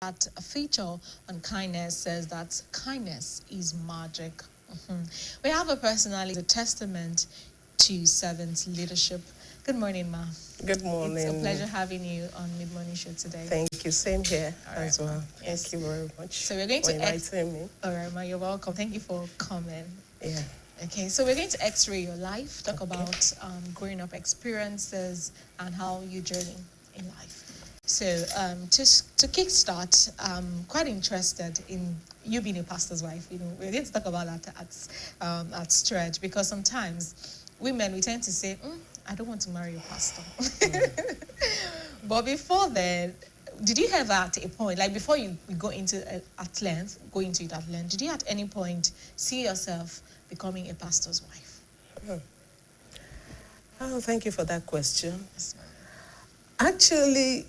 that a feature on kindness says that kindness is magic. We have a personality, a testament to servant leadership. Good morning, Ma. Good morning. It's a pleasure having you on Mid Morning Show today. Thank you. Same here as well. Yes. Thank you very much. So we're going for to inviting me. All right, Ma, you're welcome. Thank you for coming. Yeah. Okay, so we're going to X-ray your life, talk about growing up experiences and how you journey in life. So to kickstart, I'm quite interested in you being a pastor's wife. You know, we're going to talk about that at Stretch, because sometimes women, we tend to say, I don't want to marry a pastor. But before then, did you ever at a point, like before you go into it at length, did you at any point see yourself becoming a pastor's wife? Oh, thank you for that question. Yes, ma'am. Actually,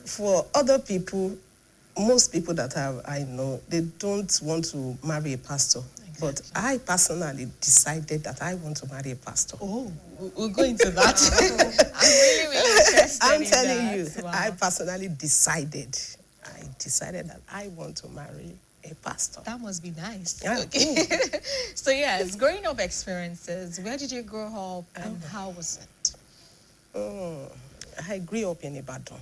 for other people, most people that I know, they don't want to marry a pastor. Exactly. But I personally decided that I want to marry a pastor. Oh, we'll go into that. I'm really interested I'm in telling that. you, Wow. I personally decided that I want to marry a pastor. That must be nice. Yeah. Okay. So yes, growing up experiences. Where did you grow up and how was it? I grew up in Ibadan.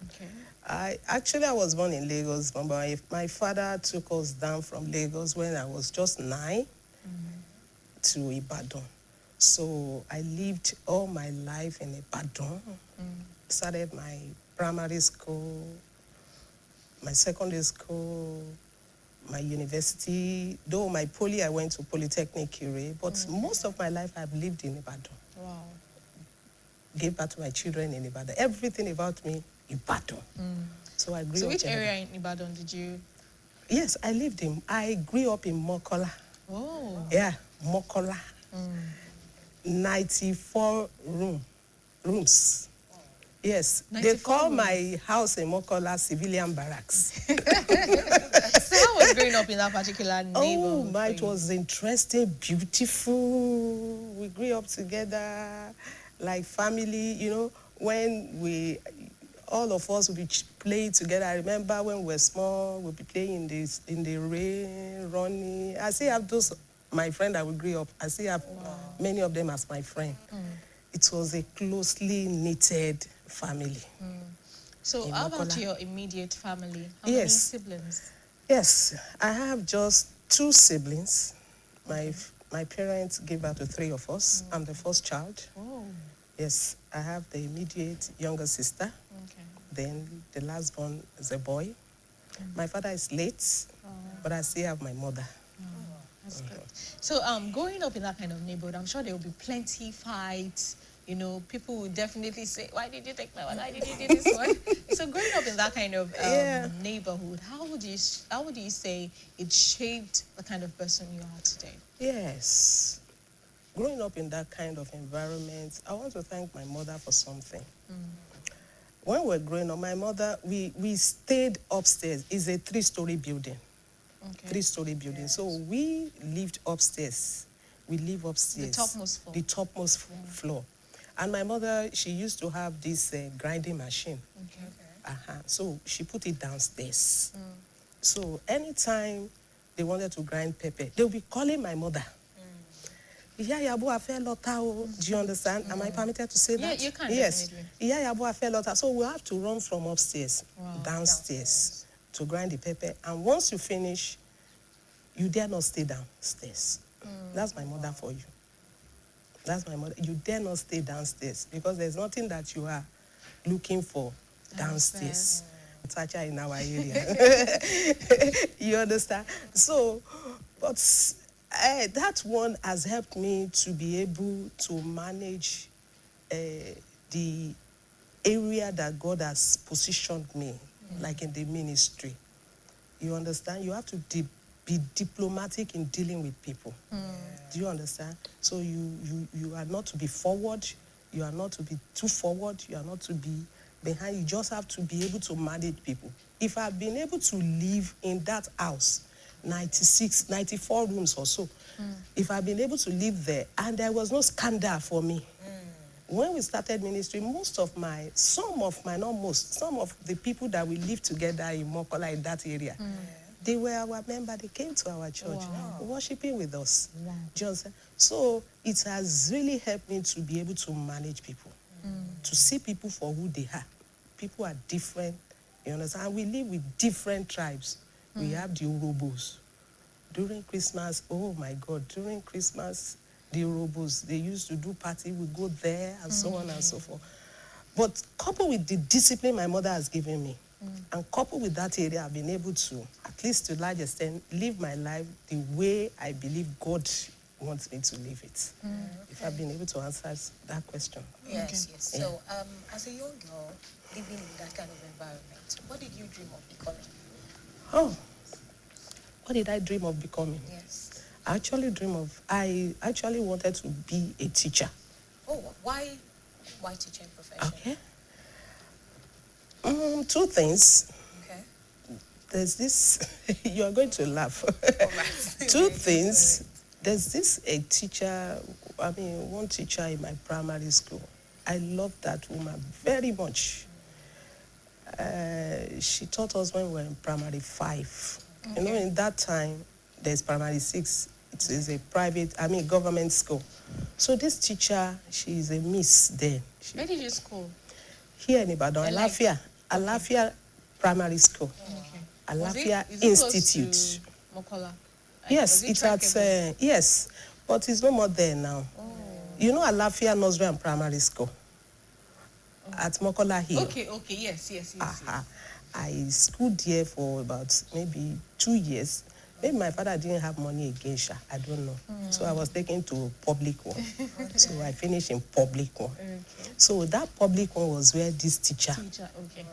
Okay. I was born in Lagos, but my father took us down from Lagos when I was just 9 to Ibadan. So I lived all my life in Ibadan. Started my primary school, my secondary school, my university. Though my poly, I went to Polytechnic Curie, but most of my life I've lived in Ibadan. Wow. Gave birth to my children in Ibadan. Everything about me, Ibadan. So I grew So up which in area in Ibadan did you? Yes, I grew up in Mokola. Oh. Yeah, Mokola. 94 rooms. Yes, they 94 call rooms. my house in Mokola civilian barracks. So how was growing up in that particular neighborhood? It was interesting, beautiful. We grew up together like family, you know, when all of us would be playing together. I remember when we were small, we'd be playing in the rain, running. I still have those, my friend that we grew up, I still have many of them as my friend. It was a closely knitted family. So in how about Mokola. your immediate family? How many Yes. siblings? Yes, I have just 2 siblings. My parents gave birth to 3 of us. I'm the first child. Oh, Yes, I have the immediate younger sister. okay. Then the last born is a boy. My father is late, but I still have my mother. That's good. So growing up in that kind of neighborhood, I'm sure there will be plenty fights. You know, people will definitely say, why did you take my one? Why did you do this one? So growing up in that kind of neighborhood, how would you say it shaped the kind of person you are today? Yes. Growing up in that kind of environment, I want to thank my mother for something. When we were growing up, my mother, we stayed upstairs. It's a 3-story building. Okay. 3-story building. Yes. So we lived upstairs. We live upstairs. The topmost floor. The topmost floor. And my mother, she used to have this grinding machine. Okay. So she put it downstairs. So anytime they wanted to grind pepper, they would be calling my mother. Iya Yabo afe lota o. Do you understand? Am I permitted to say that? Yeah, you can. Yes. Definitely. Iya Yabo afe lota. So we have to run from upstairs downstairs to grind the pepper. And once you finish, you dare not stay downstairs. That's my mother for you. That's my mother. You dare not stay downstairs because there's nothing that you are looking for downstairs. Such in our area. You understand? So, but that one has helped me to be able to manage the area that God has positioned me, like in the ministry. You understand? You have to be diplomatic in dealing with people. Do you understand? So you are not to be forward. You are not to be too forward. You are not to be behind. You just have to be able to manage people. If I've been able to live in that house, 94 rooms or so, if I've been able to live there and there was no scandal for me, when we started ministry, some of the people that we lived together in Mokola, in that area, they were our members. They came to our church, worshiping with us. Just so it has really helped me to be able to manage people, to see people for who they are. People are different, you understand? And we live with different tribes. We have the Urobos. During Christmas, oh my God, during Christmas, the Urobos, they used to do party, we go there, and so on and so forth. But coupled with the discipline my mother has given me, and coupled with that area, I've been able to, at least to a large extent, live my life the way I believe God wants me to live it. If I've been able to answer that question. Yes, yes. So, as a young girl, living in that kind of environment, what did you dream of becoming? Oh, what did I dream of becoming? Yes. I actually wanted to be a teacher. Oh, why teaching profession? Okay. Two things. Okay. There's this, you are going to laugh. All right. Two things. There's this one teacher in my primary school. I love that woman very much. She taught us when we were in primary 5. Okay. You know, in that time, there's primary 6. It is a government school. So this teacher, she is a miss there. Where did you school? Here in Ibadan, Alafia Primary School. Okay. Alafia Institute. Mokola? Yes, it's at, yes, but it's no more there now. Oh. You know Alafia Nursery and Primary School? At Mokola Hill. Okay, yes. I schooled there for about maybe 2 years. Maybe my father didn't have money again, I don't know. So I was taken to public one. Okay. So I finished in public one. Okay. So that public one was where this teacher. Okay.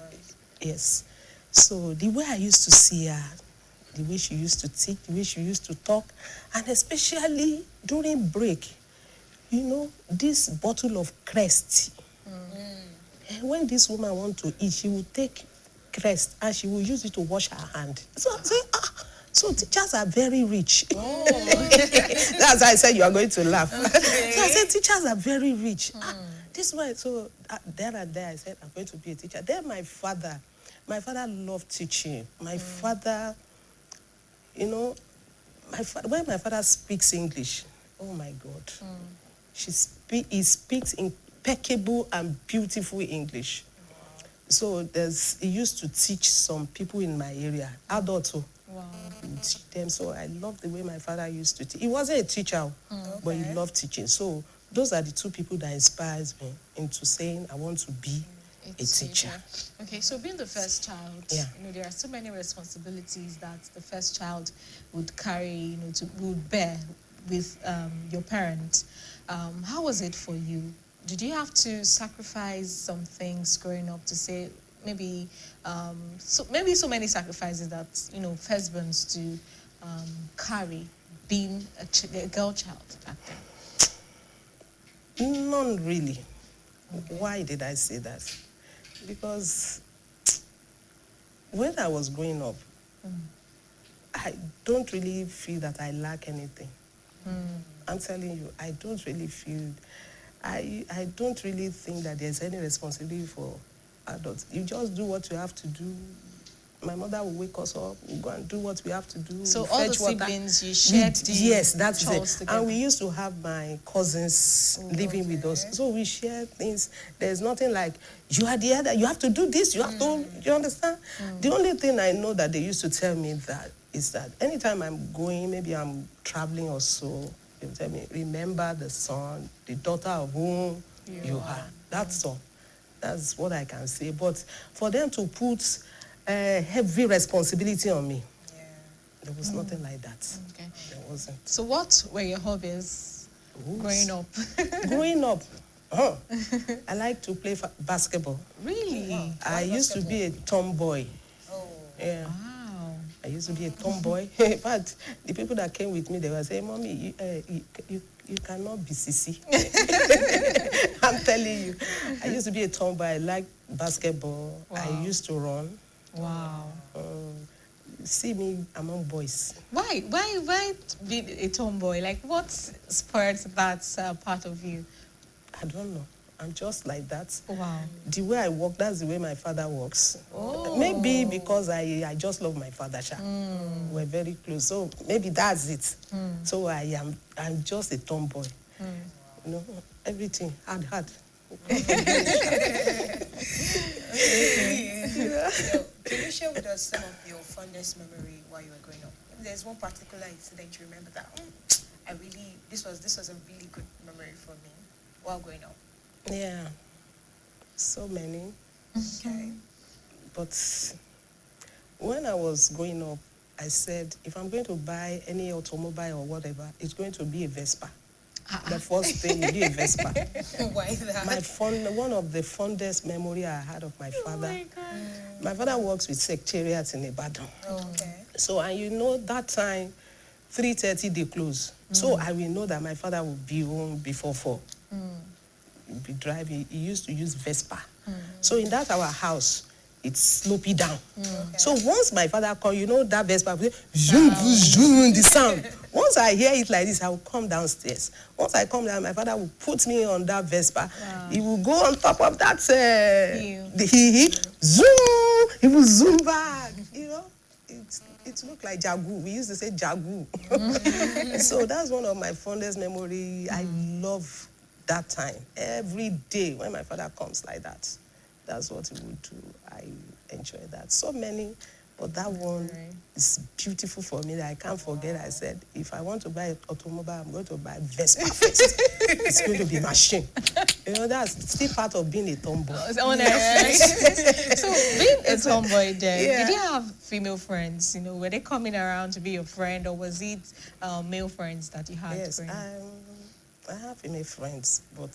Yes. So the way I used to see her, the way she used to teach, the way she used to talk, and especially during break, you know, this bottle of Crest. And when this woman wants to eat, she will take Crest and she will use it to wash her hand. So I say, so teachers are very rich. Oh. That's why I said you are going to laugh. Okay. So I said teachers are very rich. This way, so there and there I said I'm going to be a teacher. Then my father loved teaching. My father, you know, when my father speaks English, oh my God, he speaks impeccable and beautiful English. Wow. So he used to teach some people in my area, adults. Wow. Teach them. So I love the way my father used to teach. He wasn't a teacher, but he loved teaching. So those are the two people that inspires me into saying I want to be a teacher. Okay, so being the first child, you know, there are so many responsibilities that the first child would carry, you know, would bear with your parents. How was it for you? Did you have to sacrifice some things growing up to say maybe so many sacrifices that, you know, firstborns do carry being a girl child back then? None really. Okay. Why did I say that? Because when I was growing up, I don't really feel that I lack anything. I'm telling you, I don't really feel, I don't really think that there's any responsibility for adults. You just do what you have to do. My mother will wake us up, we'll go and do what we have to do. So all the siblings, you shared the yes, that's it. Together. And we used to have my cousins living with us. So we share things. There's nothing like, you are the other, you have to do this, you have to, you understand? The only thing I know that they used to tell me is that anytime I'm going, maybe I'm traveling or so, they will tell me, remember the son, the daughter of whom you are. That's all. That's what I can say. But for them to put heavy responsibility on me, there was nothing like that. Okay. There wasn't. So what were your hobbies growing up? Growing up, I like to play basketball. Really? Wow. I used to be a tomboy. Oh. Yeah. Wow. I used to be a tomboy. In fact, the people that came with me, they were saying, Mommy, you cannot be sissy. I'm telling you. I used to be a tomboy. I liked basketball. Wow. I used to run. Wow. See me among boys. Why be a tomboy? Like, what spurred that part of you? I don't know. I'm just like that. Wow. The way I walk, that's the way my father walks. Oh. Maybe because I just love my father. We're very close. So maybe that's it. So I'm just a tomboy. You know, everything hard. So, can you share with us some of your fondest memory while you were growing up? If there's one particular incident you remember that this was a really good memory for me while growing up. Yeah, so many. Okay. But when I was growing up, I said, if I'm going to buy any automobile or whatever, it's going to be a Vespa. The first thing will be a Vespa. Why that? One of the fondest memory I had of my father. Oh my God. My father works with secretariat in Ibadan. Okay. So, and you know, that time, 3:30 they close. So I will know that my father will be home before 4. He'll be driving. He used to use Vespa. So in that our house, it's slopey down. Okay. So once my father come, you know that Vespa, zoom, zoom, the sound. Once I hear it like this, I will come downstairs. Once I come down, my father will put me on that Vespa. Wow. He will go on top of that, Hill. zoom, he will zoom back, you know. It looked like Jagu. We used to say Jagu. So that's one of my fondest memory. I love that time. Every day when my father comes like that, that's what he would do. I enjoy that. So many, but that one is beautiful for me that I can't forget. I said, if I want to buy an automobile, I'm going to buy Vespa first. It's going to be machine. You know, that's still part of being a tomboy. Honestly. So being a tomboy then, Yeah. did you have female friends? You know, were they coming around to be your friend, or was it male friends that you had? Yes, growing up? I have female friends, but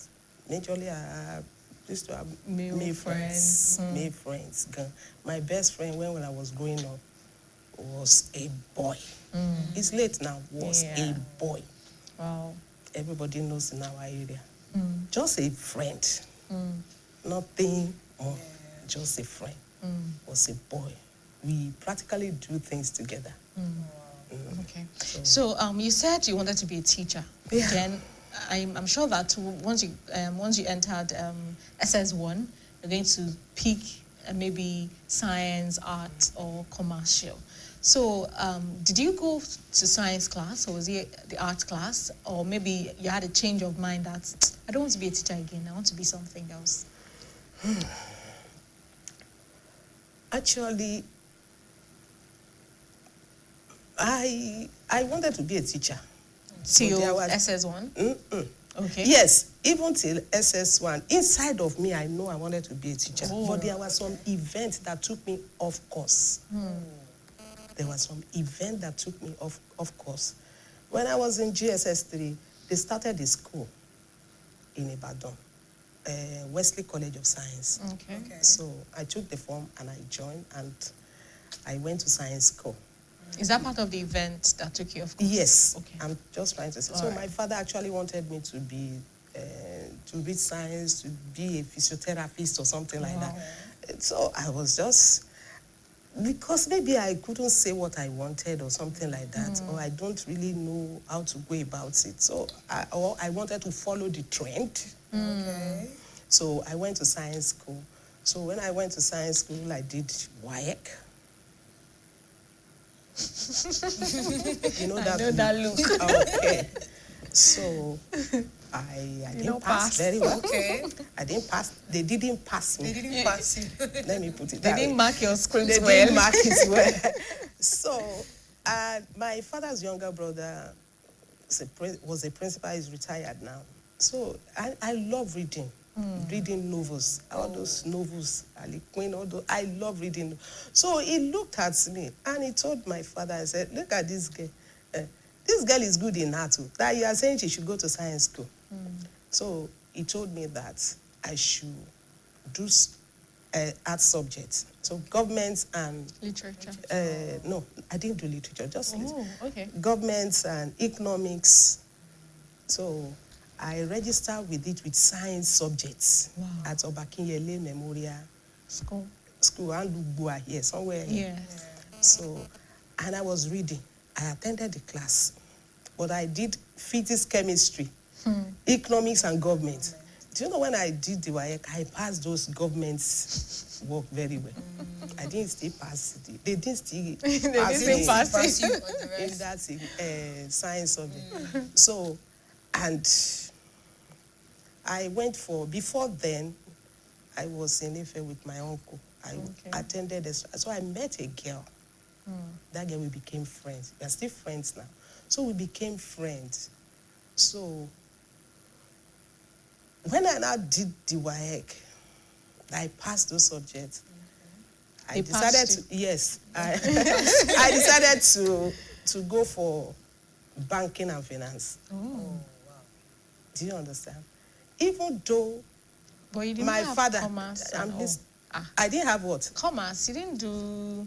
majorly I used to have Male friends. Male friends. My best friend when I was growing up was a boy. It's late now, was Yeah. a boy. Wow. Everybody knows in our area. Just a friend. Nothing more. Just a friend. Was a boy. We practically do things together. Okay. So you said you wanted to be a teacher. Yeah. Then I'm sure that once you entered SS1, you're going to pick maybe science, art, or commercial. So did you go to science class, or was it the art class, or maybe you had a change of mind that I don't want to be a teacher again, I want to be something else? Actually, I wanted to be a teacher. Till there was- SS1? Okay. Yes, even till SS1. Inside of me, I know I wanted to be a teacher. Oh. But there was some event that took me off course. There was some event that took me off course. When I was in GSS3, they started a school in Ibadan, Wesley College of Science. Okay. So I took the form and I joined, and I went to science school. Is that part of the event that took you off course? Yes, Okay. I'm just trying to say. All So right. my father actually wanted me to be, to read science, to be a physiotherapist or something like that. So I was just, because maybe I couldn't say what I wanted or something like that, or I don't really know how to go about it. So I wanted to follow the trend. Okay. So I went to science school. So when I went to science school, I did WAEC. You know that I know that look. Okay. So I didn't pass pass. very well. Okay. I didn't pass. They didn't pass me. They didn't pass you. Let me put it They that didn't way. mark your script They well. didn't mark it well. So my father's younger brother was a principal. He's retired now. So I love reading. Reading novels, all those novels, Ali Queen, all those, I love reading. So he looked at me and he told my father, I said, look at this girl. This girl is good in art, that you are saying she should go to science school. So he told me that I should do art subjects. So government and... Literature. no, I didn't do literature, just Okay. government and economics. So I registered with it with science subjects at Obakinyele Memorial School. and Lugboa here, somewhere here. Yes. So, and I was reading. I attended the class, but I did physics, chemistry, economics and government. Do you know when I did the WAEC, I passed those governments work very well. I didn't still pass it. They didn't still Pass you on the in rest. that science of it. So, and I went before then, I was in Ife with my uncle. I attended this. So I met a girl. That girl, we became friends. We are still friends now. So we became friends. So when I now did the WAEC, I passed those subjects. I decided to, yes, I decided to go for banking and finance. Oh, wow. Do you understand? Even though But you didn't my have father, commerce I didn't have what? Commerce. You didn't do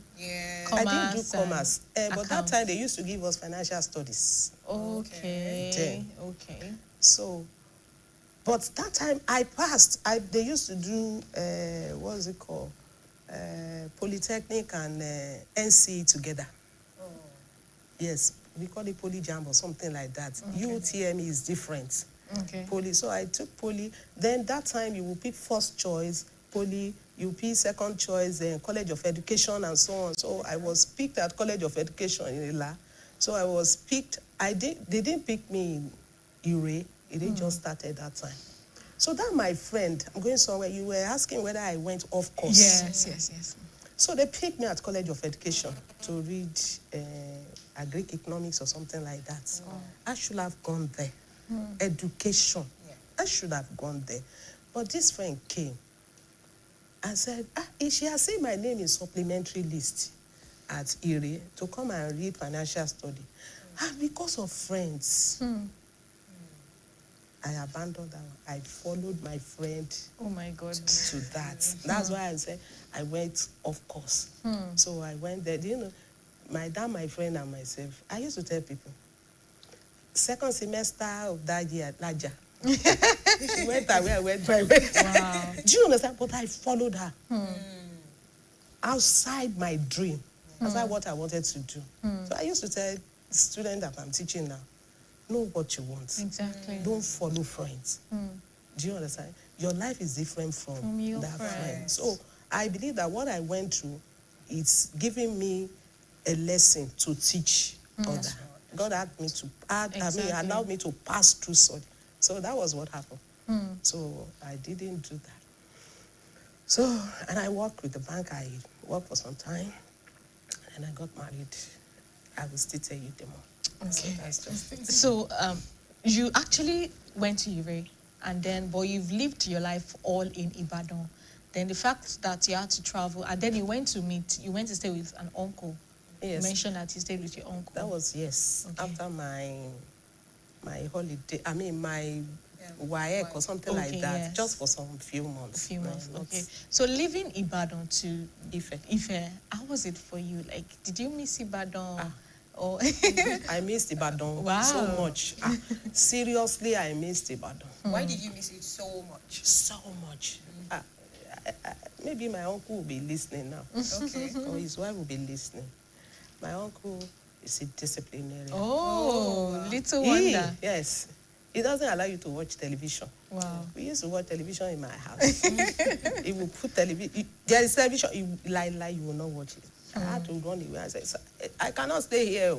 I didn't do commerce. But that time they used to give us financial studies. Okay. So, but that time I passed. They used to do, what's it called? Polytechnic and NCE together. Oh. Yes, we call it Polyjam or something like that. UTME is different. Poly. So I took Poly. Then that time you will pick first choice, Poly, you pick second choice, College of Education and so on. So I was picked at College of Education in Ila. So I was picked. They didn't pick me in URE. It didn't just started that time. So that my friend, I'm going somewhere, you were asking whether I went off course. Yes. So they picked me at College of Education to read Agric Economics or something like that. I should have gone there. Education. I should have gone there. But this friend came and said, she has seen my name in supplementary list at Erie to come and read financial study. And because of friends, I abandoned that. I followed my friend to that. That's why I said I went off course. So I went there. Do you know, my dad, my friend, and myself, I used to tell people, second semester of that year, Laja. She went away, I went private. Wow. Do you understand? But I followed her. Outside my dream. Outside what I wanted to do. So I used to tell students that I'm teaching now, know what you want. Exactly. Don't follow friends. Do you understand? Your life is different from that friend. So I believe that what I went through is giving me a lesson to teach others. God had me to allowed me to pass through such. So that was what happened. So I didn't do that. So, and I worked with the bank. I worked for some time, and I got married. I will still tell you the more. So that's just it. So you actually went to Ire, but you've lived your life all in Ibadan. Then the fact that you had to travel, and then you went to stay with an uncle. Yes. You mentioned that you stayed with your uncle. That was, after my holiday, my WAEC or something like that, just for some few months. Okay. So leaving Ibadan to Ife, how was it for you? Like, did you miss Ibadan? Or I missed Ibadan so much. Seriously, I missed Ibadan. Why did you miss it so much? So much. Maybe my uncle will be listening now. Okay. Or his wife will be listening. My uncle is a disciplinarian. Little wonder. Yes. He doesn't allow you to watch television. Wow. We used to watch television in my house. He will put television. There is television. You will not watch it. I had to run away. I said, I cannot stay here.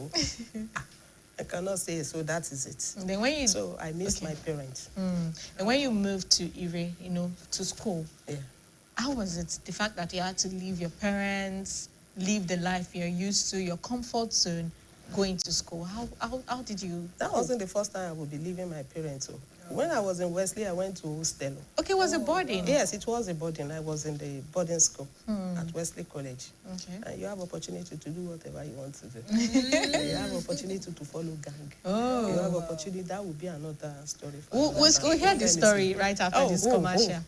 I cannot stay here. So that is it. Then so I missed my parents. And when you moved to Ire, to school, how was it? The fact that you had to leave your parents, live the life you're used to, your comfort zone, going to school. How did you? That wasn't the first time I would be leaving my parents. So when I was in Wesley, I went to hostel. Okay, was it boarding? Yes, it was a boarding. I was in the boarding school at Wesley College. Okay. And you have opportunity to do whatever you want to do. You have opportunity to follow gang. You have opportunity. That would be another story. We'll hear the story right after this commercial.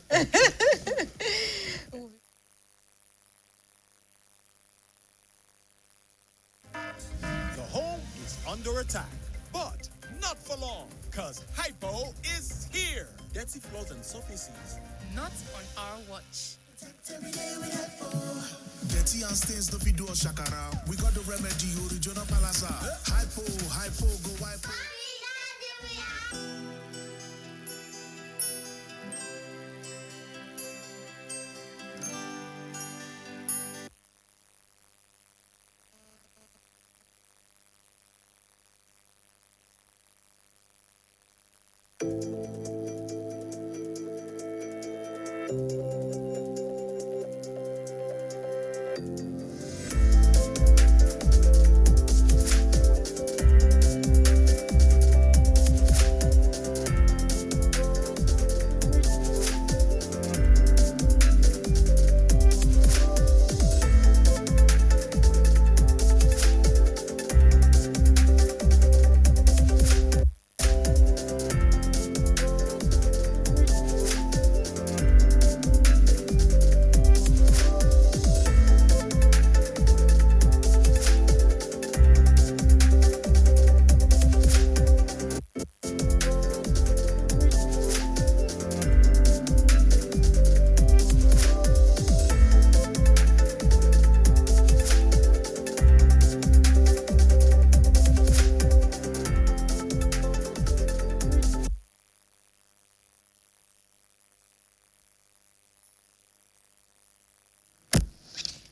Under attack, but not for long, because Hypo is here. Dirty floors and surfaces. Not on our watch. Dirty and stains don't feed do a shakara. We got the remedy, original palasa. Hypo, go hypo.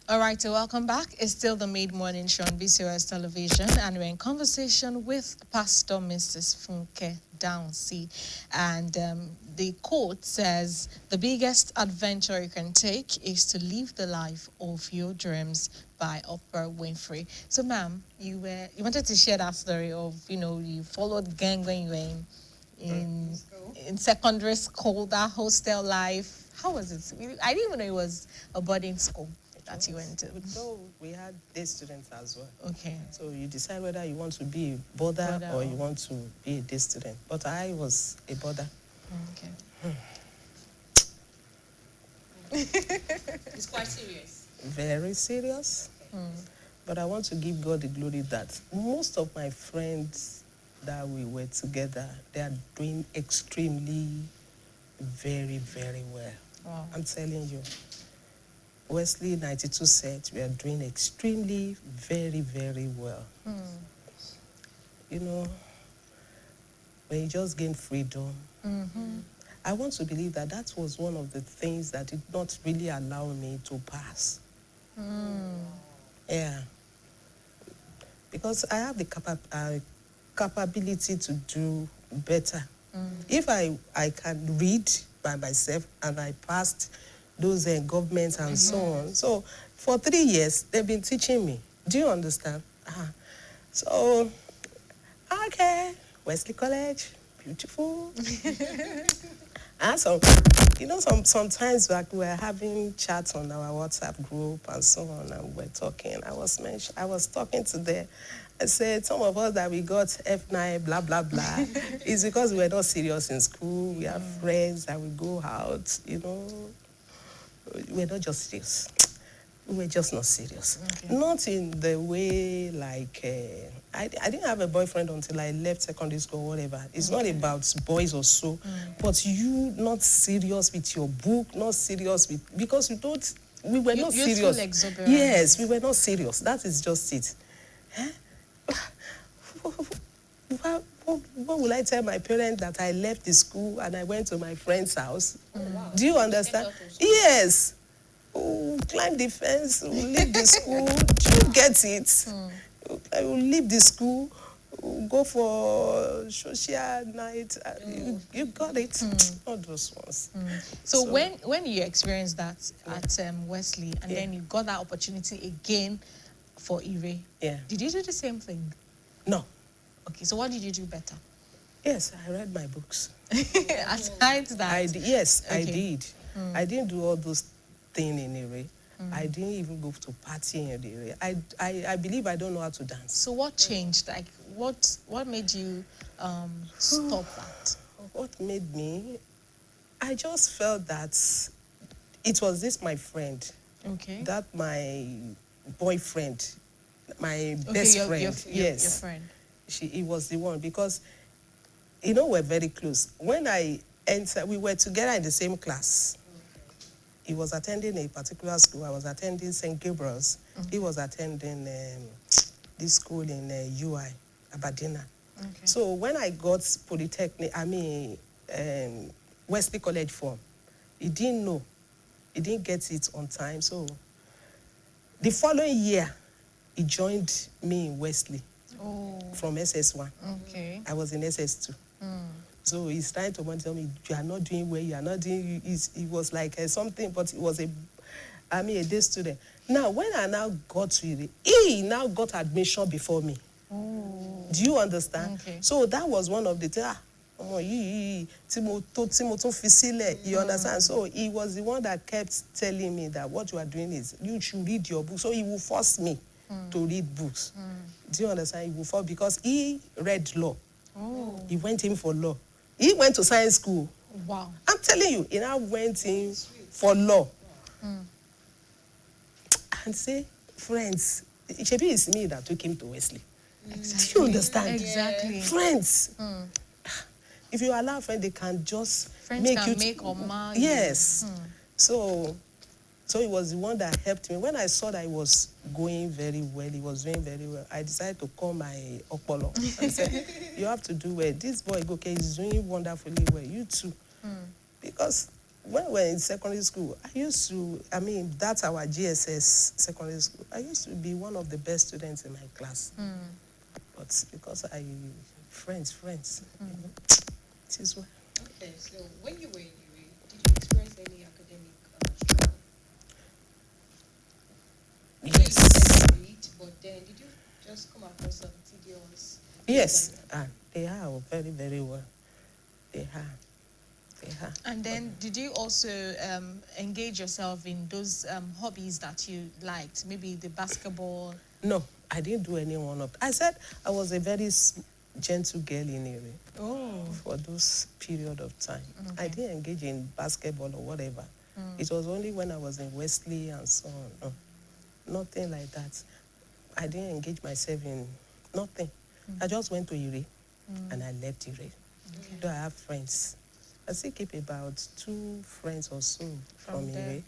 All right, so welcome back. It's still the mid-morning show on BCOS television, and we're in conversation with Pastor Mrs. Funke Downsy. And the quote says, the biggest adventure you can take is to live the life of your dreams, by Oprah Winfrey. So, ma'am, you wanted to share that story of, you followed gang when you were in secondary school, that hostel life. How was it? I didn't even know it was a boarding school that you went to. No, we had day students as well. Okay. So you decide whether you want to be a boarder or you want to be a day student. But I was a boarder. Okay. It's quite serious. Very serious. But I want to give God the glory that most of my friends that we were together, they are doing extremely very, very well. Wow. I'm telling you. Wesley 92 said we are doing extremely very, very well. When you just gain freedom, I want to believe that that was one of the things that did not really allow me to pass. Yeah. Because I have the capability to do better. If I can read by myself and I passed those governments and so on. So for 3 years, they've been teaching me. Do you understand? So, okay, Wesley College, beautiful. And sometimes like we're having chats on our WhatsApp group and so on, and we're talking. I was talking to them. I said, some of us that we got F9, blah, blah, blah, is because we were not serious in school. We have friends that we go out, We're not just serious. We were just not serious. Okay. Not in the way like, I didn't have a boyfriend until I left secondary school or whatever. It's not about boys or so, but you not serious with your book, not serious with, because we were not serious. Exuberant. Yes, we were not serious. That is just it. What will I tell my parents that I left the school and I went to my friend's house? Wow. Do you understand? Yes. Climb the fence, leave the school. Do you get it? I will leave the school, go for social night. You got it. All those ones. So when you experienced that at Wesley, and then you got that opportunity again for Ire, did you do the same thing? No. Okay, so what did you do better? Yes, I read my books. Aside that? I did. I didn't do all those things in Ire. I didn't even go to party in Ire. I believe I don't know how to dance. So what changed? Like, what made you stop that? What made me? I just felt that it was this my friend. Okay. That my boyfriend, my best friend. Your friend. He was the one, because, we're very close. When I entered, we were together in the same class. He was attending a particular school. I was attending St. Gabriel's. He was attending this school in UI, Aberdeen. Okay. So when I got Polytechnic, Wesley College form, he didn't know. He didn't get it on time. So the following year, he joined me in Wesley from SS1. Okay. I was in SS2. So he's trying to tell me, you are not doing well, you are not doing, it was like something, but it was a day student. Now, when I now got to it, he now got admission before me. Oh. Do you understand? Okay. So that was one of the things. You understand? So he was the one that kept telling me that what you are doing is you should read your book. So he will force me to read books. Do you understand? He will force because he read law. Oh. He went in for law. He went to science school. Wow. I'm telling you, he now went in for law. And say, friends, it should be me that took him to Wesley. Exactly. Do you understand? Exactly. Friends. If you allow friends, they can just Friends make can you make or mar. Yes. So he was the one that helped me. When I saw that he was going very well, he was doing very well, I decided to call my Okpolo and say, you have to do well. This boy, okay, he's doing wonderfully well. You too. Because when we were in secondary school, that's our GSS secondary school. I used to be one of the best students in my class. But because friends. It is well. Okay, so when you were in UA, did you experience any academic struggle? Yes. You read, but then did you just come across some tedious? Yes. They are very, very well. They are. And then did you also engage yourself in those hobbies that you liked? Maybe the basketball? No, I didn't do any one of. I said I was a very gentle girl in Ere. Oh. For those period of time. Okay. I didn't engage in basketball or whatever. It was only when I was in Wesley and so on. No, nothing like that. I didn't engage myself in nothing. I just went to Ire and I left Ire. Okay. Though I have friends. I still keep about 2 friends or so from there. Ire.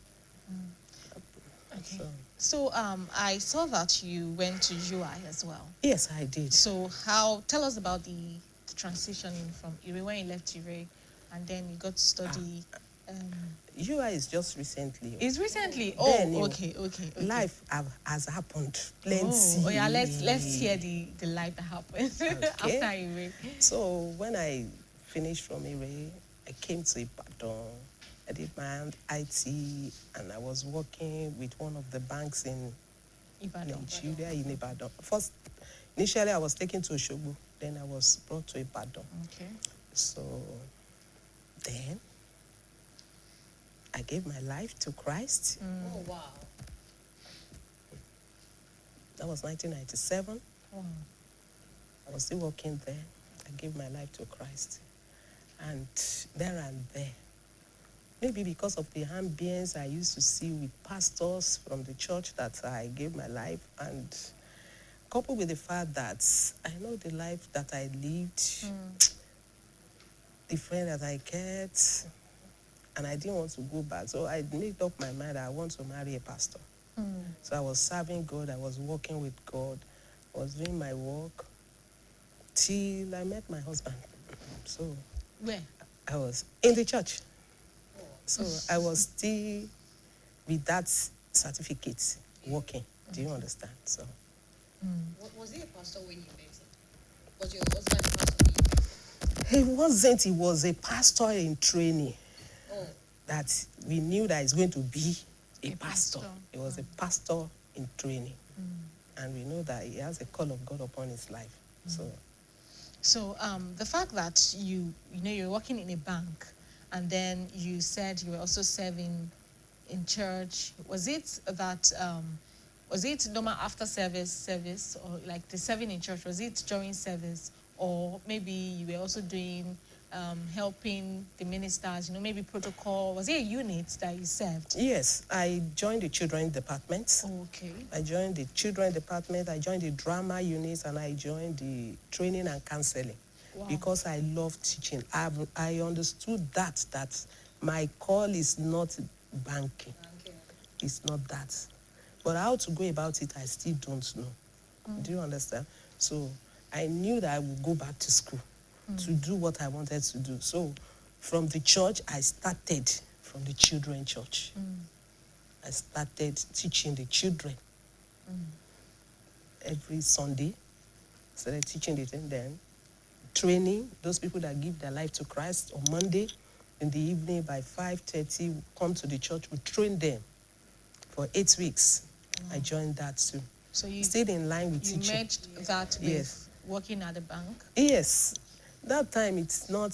Okay. So I saw that you went to UI as well. Yes, I did. So tell us about the transition from Ire, when you left Ire, and then you got to study. UI is just recently. It's recently. Then Okay. Life has happened plenty. Oh yeah, let's hear the life that happened Okay. after Ire. So when I finished from Ire, I came to Ibadan. I did my IT, and I was working with one of the banks in Nigeria, in Ibadan. Initially, I was taken to Osogbo. Then I was brought to Ibadan. Okay. So then I gave my life to Christ. Oh, wow. That was 1997. Wow. I was still working there. I gave my life to Christ. And there and there, maybe because of the ambience I used to see with pastors from the church that I gave my life, and coupled with the fact that I know the life that I lived, the friend that I kept, and I didn't want to go back. So I made up my mind that I want to marry a pastor. So I was serving God, I was working with God, I was doing my work till I met my husband. So Where? I was in the church. So I was still with that certificate working. Do you understand? So Was he a pastor when you met him? Was your husband a pastor when you met him? he wasn't. He was a pastor in training. Oh, That we knew that he's going to be a pastor. pastor. He was a pastor in training. And we know that he has a call of God upon his life. So the fact that you're working in a bank, and then you said you were also serving in church, was it normal after service, or like the serving in church, was it during service, or maybe you were also doing helping the ministers, maybe protocol? Was it a unit that you served? Yes, I joined the children department. Okay. I joined the children department, I joined the drama unit, and I joined the training and counseling. Wow. Because I love teaching. I understood that my call is not banking. okay. It's not that. But how to go about it, I still don't know. Do you understand? So I knew that I would go back to school to do what I wanted to do. So from the church, I started from the children church. I started teaching the children every Sunday. Started teaching it, and then training. Those people that give their life to Christ on Monday in the evening by 5:30 come to the church. We train them for 8 weeks. I joined that too. So you Stayed in line with you teaching. merged that with Yes. working at the bank? Yes. That time it's not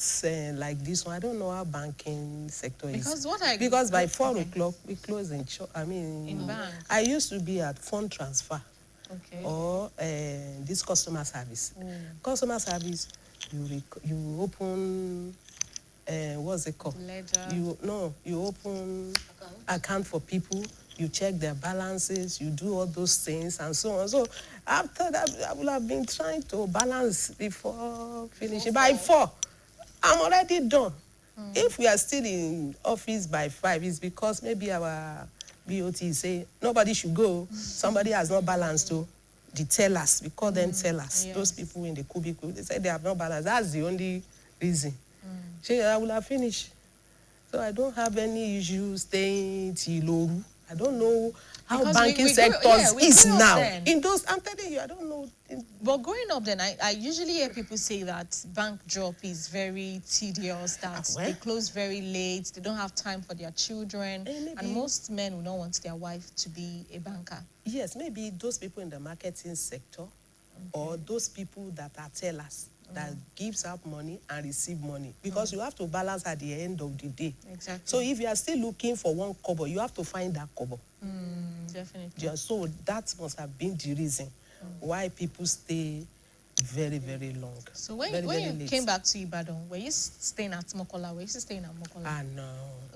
like this one. I don't know how banking sector Because is. what I Because by 4 okay. o'clock we close in church. In bank. I used to be at fund transfer Okay. or this customer service. Customer service, you open what's it called? Ledger. You open account for people. You check their balances, you do all those things and so on. So after that, I would have been trying to balance before finishing. By 4, I'm already done. If we are still in office by 5, it's because maybe our BOT say nobody should go. Somebody has not balanced to the tellers. We call them tellers. Yes. Those people in the cubicle, they say they have not balanced. That's the only reason. I will have finished. So I don't have any issues staying till Oru. I don't know how Because banking we sectors grew is up now. then. In those, I'm telling you, I don't know. But growing up then, I usually hear people say that bank job is very tedious, that well. they close very late, they don't have time for their children, maybe. and most men will not want their wife to be a banker. Yes, maybe those people in the marketing sector or those people that are tellers that gives out money and receive money. Because you have to balance at the end of the day. Exactly. So if you are still looking for one kobo, you have to find that kobo. Definitely. Just so that must have been the reason why people stay very, very long. So when very you late. came back to Ibadan, were you staying at Mokola? Were you still staying at Mokola? Ah, no.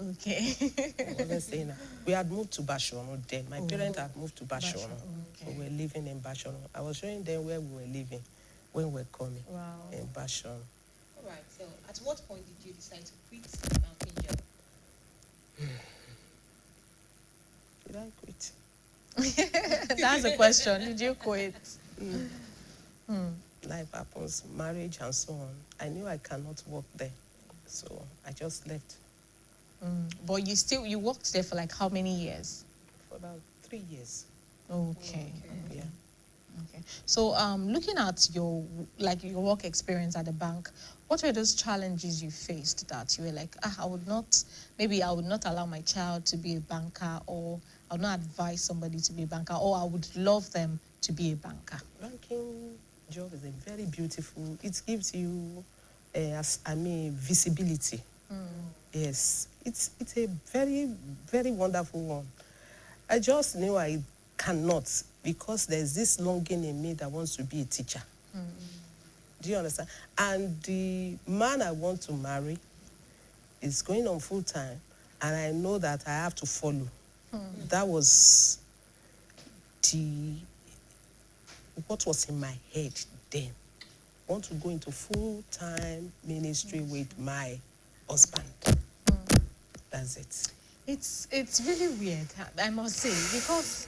Okay. I wasn't saying that. We had moved to Bashono then. My parents had moved to Bashono. Okay. We were living in Bashono. I was showing them where we were living when we were coming Wow. in Bashono. All right. So, at what point did you decide to quit the banking job? Did I quit? That's the question. Did you quit? Life happens, marriage and so on. I knew I cannot work there. So I just left But you worked there for like how many years? for about 3 years. Okay. Yeah. Okay. So, looking at your work experience at the bank, what were those challenges you faced that you were like, I would not allow my child to be a banker, or I would not advise somebody to be a banker, or I would love them to be a banker? Banking job is a very beautiful. It gives you, visibility. Yes, it's a very, very wonderful one. I just knew I cannot, because there's this longing in me that wants to be a teacher. Do you understand? And the man I want to marry is going on full time, and I know that I have to follow. That was what was in my head then. I want to go into full-time ministry with my husband. That's it. It's really weird, I must say, because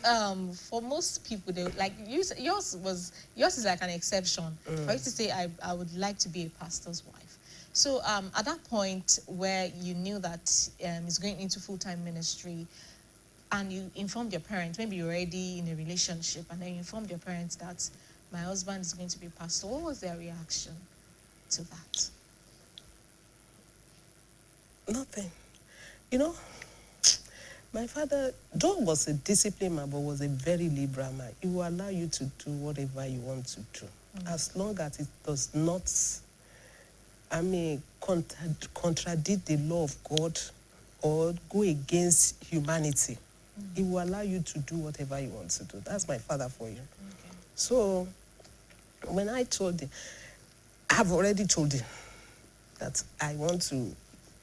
for most people, they like yours is like an exception. For you to say I would like to be a pastor's wife. So at that point where you knew that he's going into full-time ministry, and you informed your parents, maybe you're already in a relationship, and then you informed your parents that my husband is going to be a pastor, what was their reaction to that? Nothing. You know, my father, though was a disciplined man, but was a very liberal man. He will allow you to do whatever you want to do, as long as it does not, contradict the law of God or go against humanity. He will allow you to do whatever you want to do. That's my father for you. Okay. So when I told him, I've already told him that I want to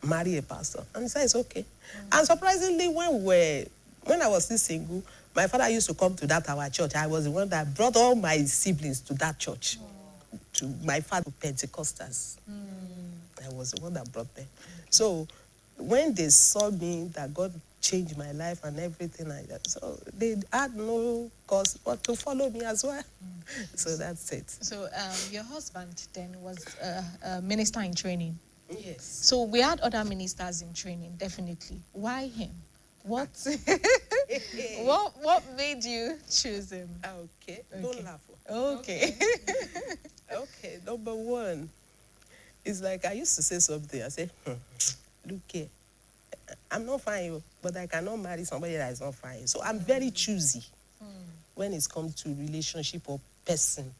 marry a pastor. And he said, it's okay. And surprisingly, when I was still single, my father used to come to our church. I was the one that brought all my siblings to that church, to my father, Pentecostals. I was the one that brought them. So when they saw me, that God changed my life and everything like that, so they had no cause but to follow me as well. So that's it. So your husband then was a minister in training. Yes. So we had other ministers in training, definitely. Why him? What what made you choose him? Okay. Don't laugh. Okay. Okay, number one, It's like I used to say something. I say, look here, I'm not fine, but I cannot marry somebody that is not fine. So I'm very choosy when it comes to relationship or person.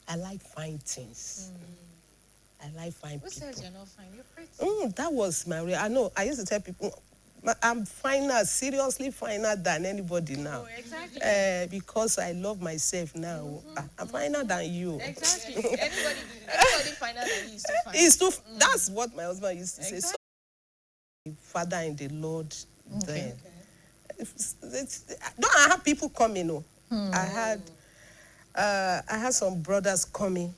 I like fine things. I like fine Who people. says you're not fine? You're pretty. That was my real. I know. I used to tell people, I'm finer, seriously finer than anybody now. Oh, exactly. Because I love myself now. I'm finer than you. Exactly. Anybody find out that he is too fine? It's too. That's what my husband used to say. Exactly. So, Father in the Lord, then. Okay. Don't I have people coming? No, I had some brothers coming.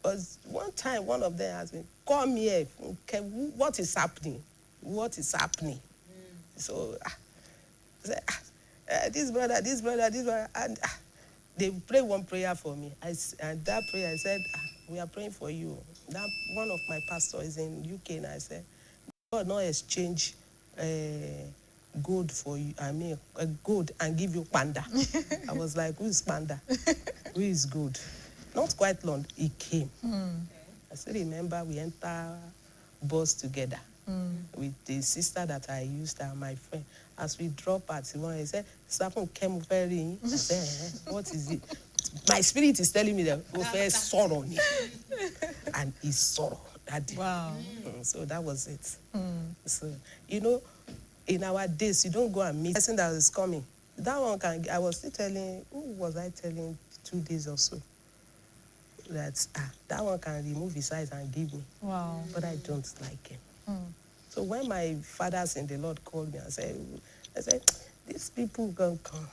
But one time, one of them asked me, "Come here. Okay, what is happening? What is happening?" So I said, this brother, and they prayed one prayer for me. And that prayer, I said, we are praying for you. That one of my pastors is in UK, and I said, God not exchange gold for you. I mean, gold and give you panda. I was like, who is panda? Who is gold? Not quite long, he came. I still remember we enter bus together with the sister that I used and my friend. As we drop at one, he said, Sapon came very. I said, what is it? My spirit is telling me that first sorrow. And it's sorrow that day. Wow. So that was it. So, in our days, you don't go and meet the person that is coming. That one I was still telling, who was I telling 2 days or so? That one can remove his eyes and give me. Wow. But I don't like him. So when my fathers in the Lord called me and said, these people can come.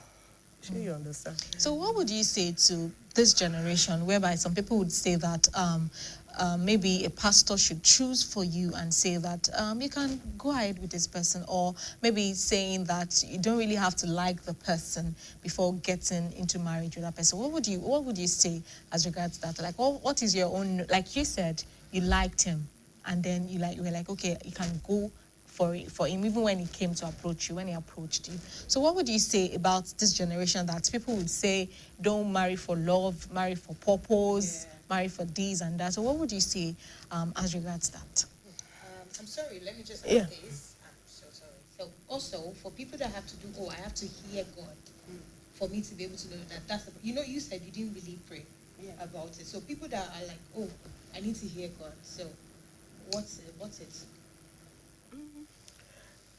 Sure, you understand? So what would you say to this generation, whereby some people would say that maybe a pastor should choose for you and say that you can go ahead with this person, or maybe saying that you don't really have to like the person before getting into marriage with that person? What would you say as regards that? Like, what is your own? Like you said, you liked him, and then you were like, okay, you can go for him, even when he came to approach you, when he approached you. So what would you say about this generation that people would say, don't marry for love, marry for purpose, marry for this and that? So what would you say as regards that? I'm sorry, let me just add this. I'm so sorry. So also, for people that have to do, I have to hear God for me to be able to know that that's you said you didn't really pray about it. So people that are like, I need to hear God. So what's it?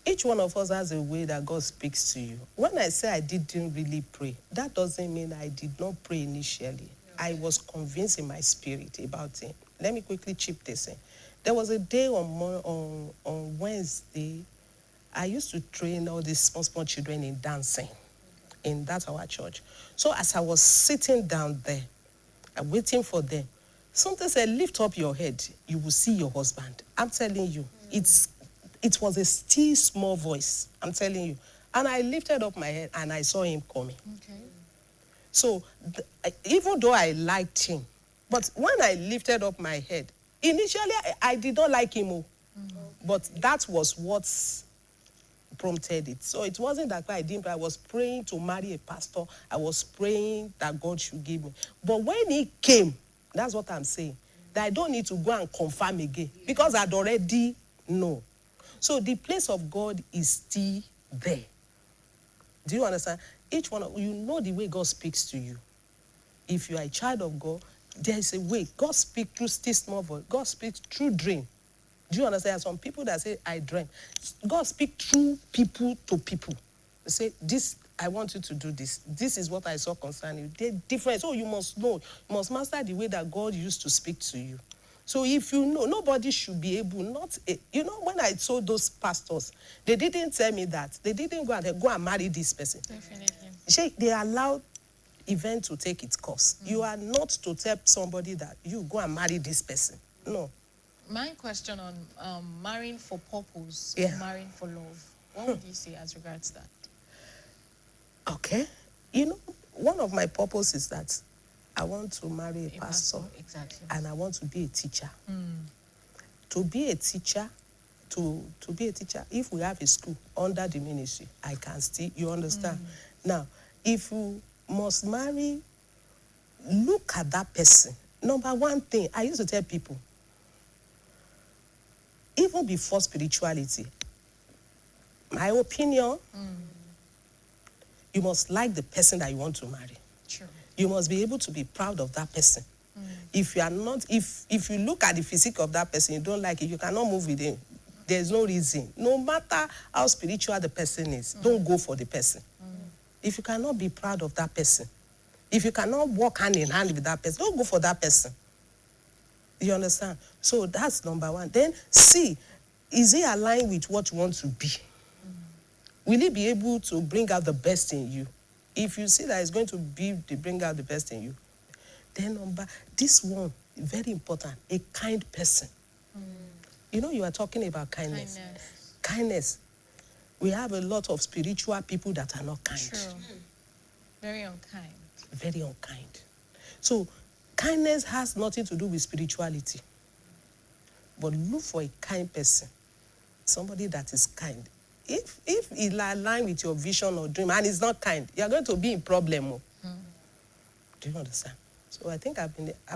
Each one of us has a way that God speaks to you. When I say I didn't really pray, that doesn't mean I did not pray initially. Okay. I was convinced in my spirit about it. Let me quickly chip this in. There was a day on Wednesday, I used to train all these small children in dancing in that our church. So as I was sitting down there, waiting for them, something said, lift up your head, you will see your husband. I'm telling you, it was a still small voice, I'm telling you. And I lifted up my head and I saw him coming. Okay. So even though I liked him, but when I lifted up my head, initially I did not like him, but that was what prompted it. So it wasn't that I didn't pray. I was praying to marry a pastor. I was praying that God should give me. But when he came, that's what I'm saying, that I don't need to go and confirm again because I'd already know. So the place of God is still there. Do you understand? Each one of you know the way God speaks to you. If you are a child of God, there is a way. God speaks through still small voice. God speaks through dream. Do you understand? There are some people that say, I dream. God speaks through people to people. They say, this, I want you to do this. This is what I saw concerning you. They're different. So you must know. You must master the way that God used to speak to you. So if you know, nobody should be able, when I told those pastors, they didn't tell me that. They didn't go and marry this person. Definitely. They allowed event to take its course. You are not to tell somebody that you go and marry this person. No. My question on marrying for purpose, or marrying for love, what would you say as regards that? Okay. One of my purposes is that I want to marry a pastor. Exactly. And I want to be a teacher. To be a teacher, if we have a school under the ministry, I can still, you understand? Now, if you must marry, look at that person. Number one thing, I used to tell people, even before spirituality, my opinion, you must like the person that you want to marry. Sure. You must be able to be proud of that person. If you are not, if you look at the physique of that person, you don't like it, you cannot move with him. There's no reason. No matter how spiritual the person is, don't go for the person. If you cannot be proud of that person, if you cannot walk hand in hand with that person, don't go for that person. You understand? So that's number one. Then see, is he aligned with what you want to be? Will he be able to bring out the best in you? If you see that it's going to bring out the best in you, then this one, very important, a kind person. You know, you are talking about kindness. Kindness. We have a lot of spiritual people that are not kind. True. Very unkind. Very unkind. So kindness has nothing to do with spirituality. But look for a kind person. Somebody that is kind. If it aligns with your vision or dream and it's not kind, you're going to be in problem. Do you understand? So I think have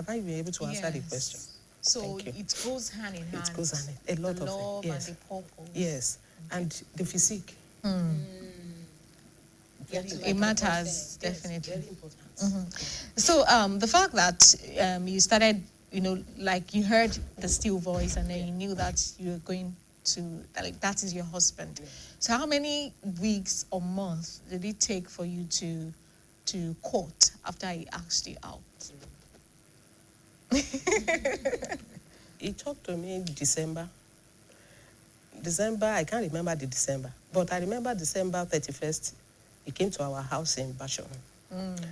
I been able to answer the question? So it goes hand in hand. It goes hand in hand. A lot the of love it. Yes. and the purpose. Yes. And the physique. It matters, definitely. Very important. So the fact that you started, like you heard the still voice and then you knew that you were going to, like that is your husband. So how many weeks or months did it take for you to court after he asked you out? He talked to me in December. I can't remember the December, but I remember December 31st, he came to our house in Bashorn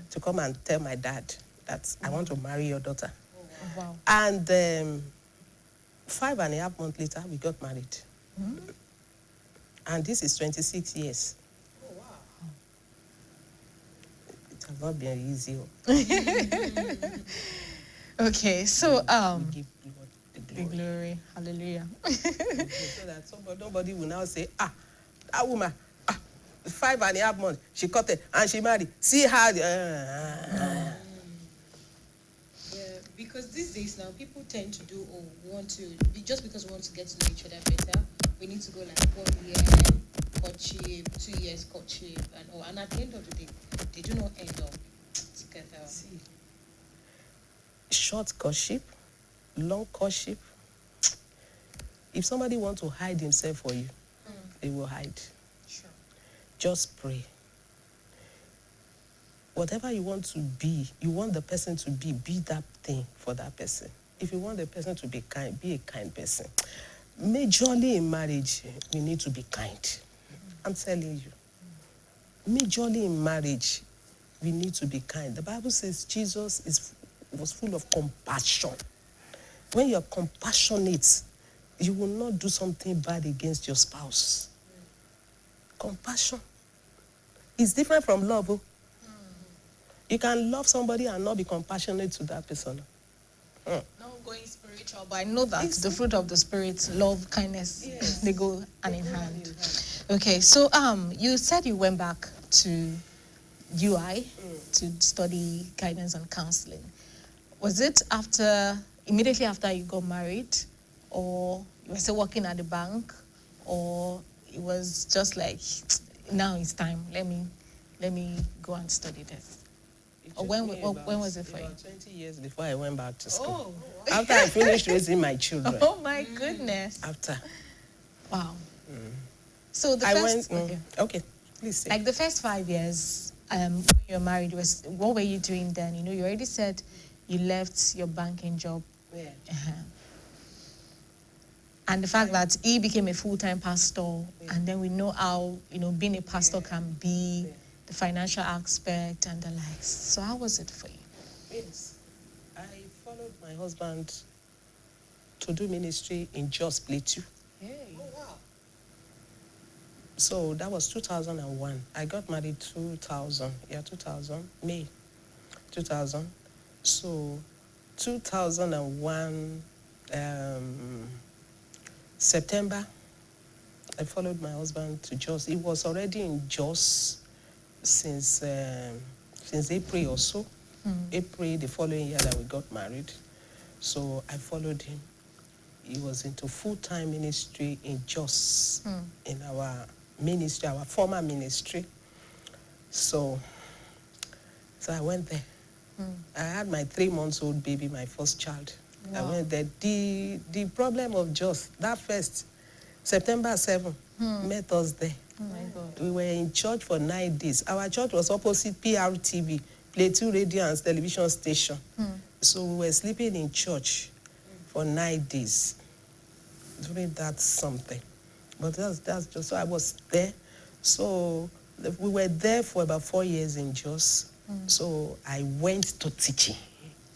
to come and tell my dad that I want to marry your daughter. Wow. And 5.5 months later, we got married. And this is 26 years. Oh, wow. It has not been easy. Okay, so We give God the glory, hallelujah. so that nobody will now say, that woman, 5.5 months, she cut it and she married. See how. Yeah, because these days now people tend to do just because we want to get to know each other better, we need to go like 1 year courtship, 2 years courtship, and at the end of the day, they do not end up together. See, short courtship, long courtship. If somebody wants to hide himself for you, they will hide. Sure. Just pray. Whatever you want to be, you want the person to be that thing for that person. If you want the person to be kind, be a kind person. Majorly in marriage, we need to be kind. I'm telling you. Majorly in marriage, we need to be kind. The Bible says Jesus was full of compassion. When you're compassionate, you will not do something bad against your spouse. Compassion is different from love. You can love somebody and not be compassionate to that person. Not going spiritual, but I know that the fruit of the spirit, love, kindness, they go hand in hand. Okay, so you said you went back to UI to study guidance and counseling. Was it immediately after you got married, or you were still working at the bank, or it was just like, now it's time, let me go and study this? Or when was it for you? 20 years before I went back to school. Oh. After I finished raising my children. Oh my goodness. After. Wow. So the first, okay, please say. like the first 5 years when you were married, what were you doing then? You already said you left your banking job. Yeah. And the fact that he became a full-time pastor, and then we know how, being a pastor can be, the financial aspect and the likes. So how was it for you? Yes. I followed my husband to do ministry in Jos Plateau. Hey. Oh, wow. So that was 2001. I got married 2000. Yeah, 2000. May 2000. So 2001, September, I followed my husband to Jos. He was already in Jos since April or so. April the following year that we got married. So I followed him. he was into full-time ministry in Jos, in our ministry, our former ministry. So I went there. I had my 3-month-old baby, my first child. Wow. I went there. The problem of Jos, that first, September 7, met us there. Oh my God. We were in church for 9 days. Our church was opposite PRTV, Plateau Radio and Television Station. So we were sleeping in church for 9 days. During that something. But that's just, so I was there. So we were there for about 4 years in Jos. So I went to teaching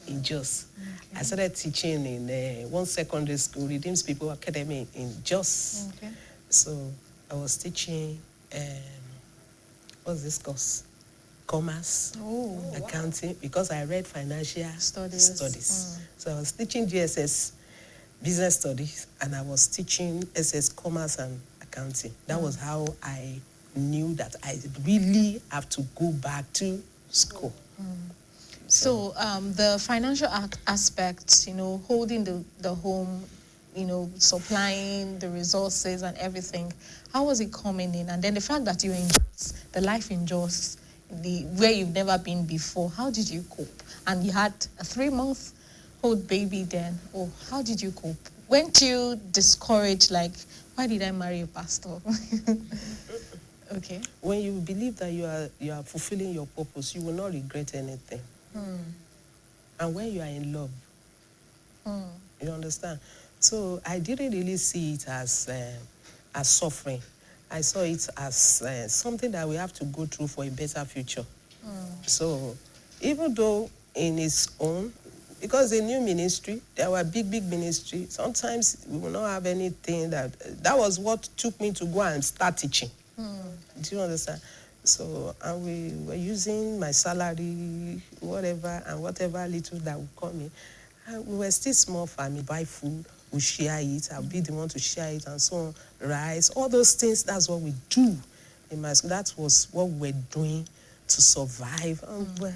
in Jos. Okay. I started teaching in one secondary school, Redeemed People Academy in Jos. Okay. So I was teaching, what's this course? Commerce, accounting, because I read financial studies. So I was teaching GSS, business studies, and I was teaching SS, commerce and accounting. That was how I knew that I really have to go back to school. So the financial aspect, holding the home, supplying the resources and everything, how was it coming in? And then the fact that you enjoy the life in Jos, where you've never been before, how did you cope? And you had a 3-month-old baby then. Oh, how did you cope? Weren't you discouraged, like, why did I marry a pastor? Okay. When you believe that you are fulfilling your purpose, you will not regret anything. And when you are in love, you understand? So I didn't really see it as suffering. I saw it as something that we have to go through for a better future. So even though in its own, because a new ministry, there were big ministry, sometimes we will not have anything that was what took me to go and start teaching. Do you understand? So, and we were using my salary, whatever little that would come in. And we were still small family, buy food, we share it, I'll be the one to share it and so on, rice, all those things, that's what we do in my school. That was what we were doing to survive. And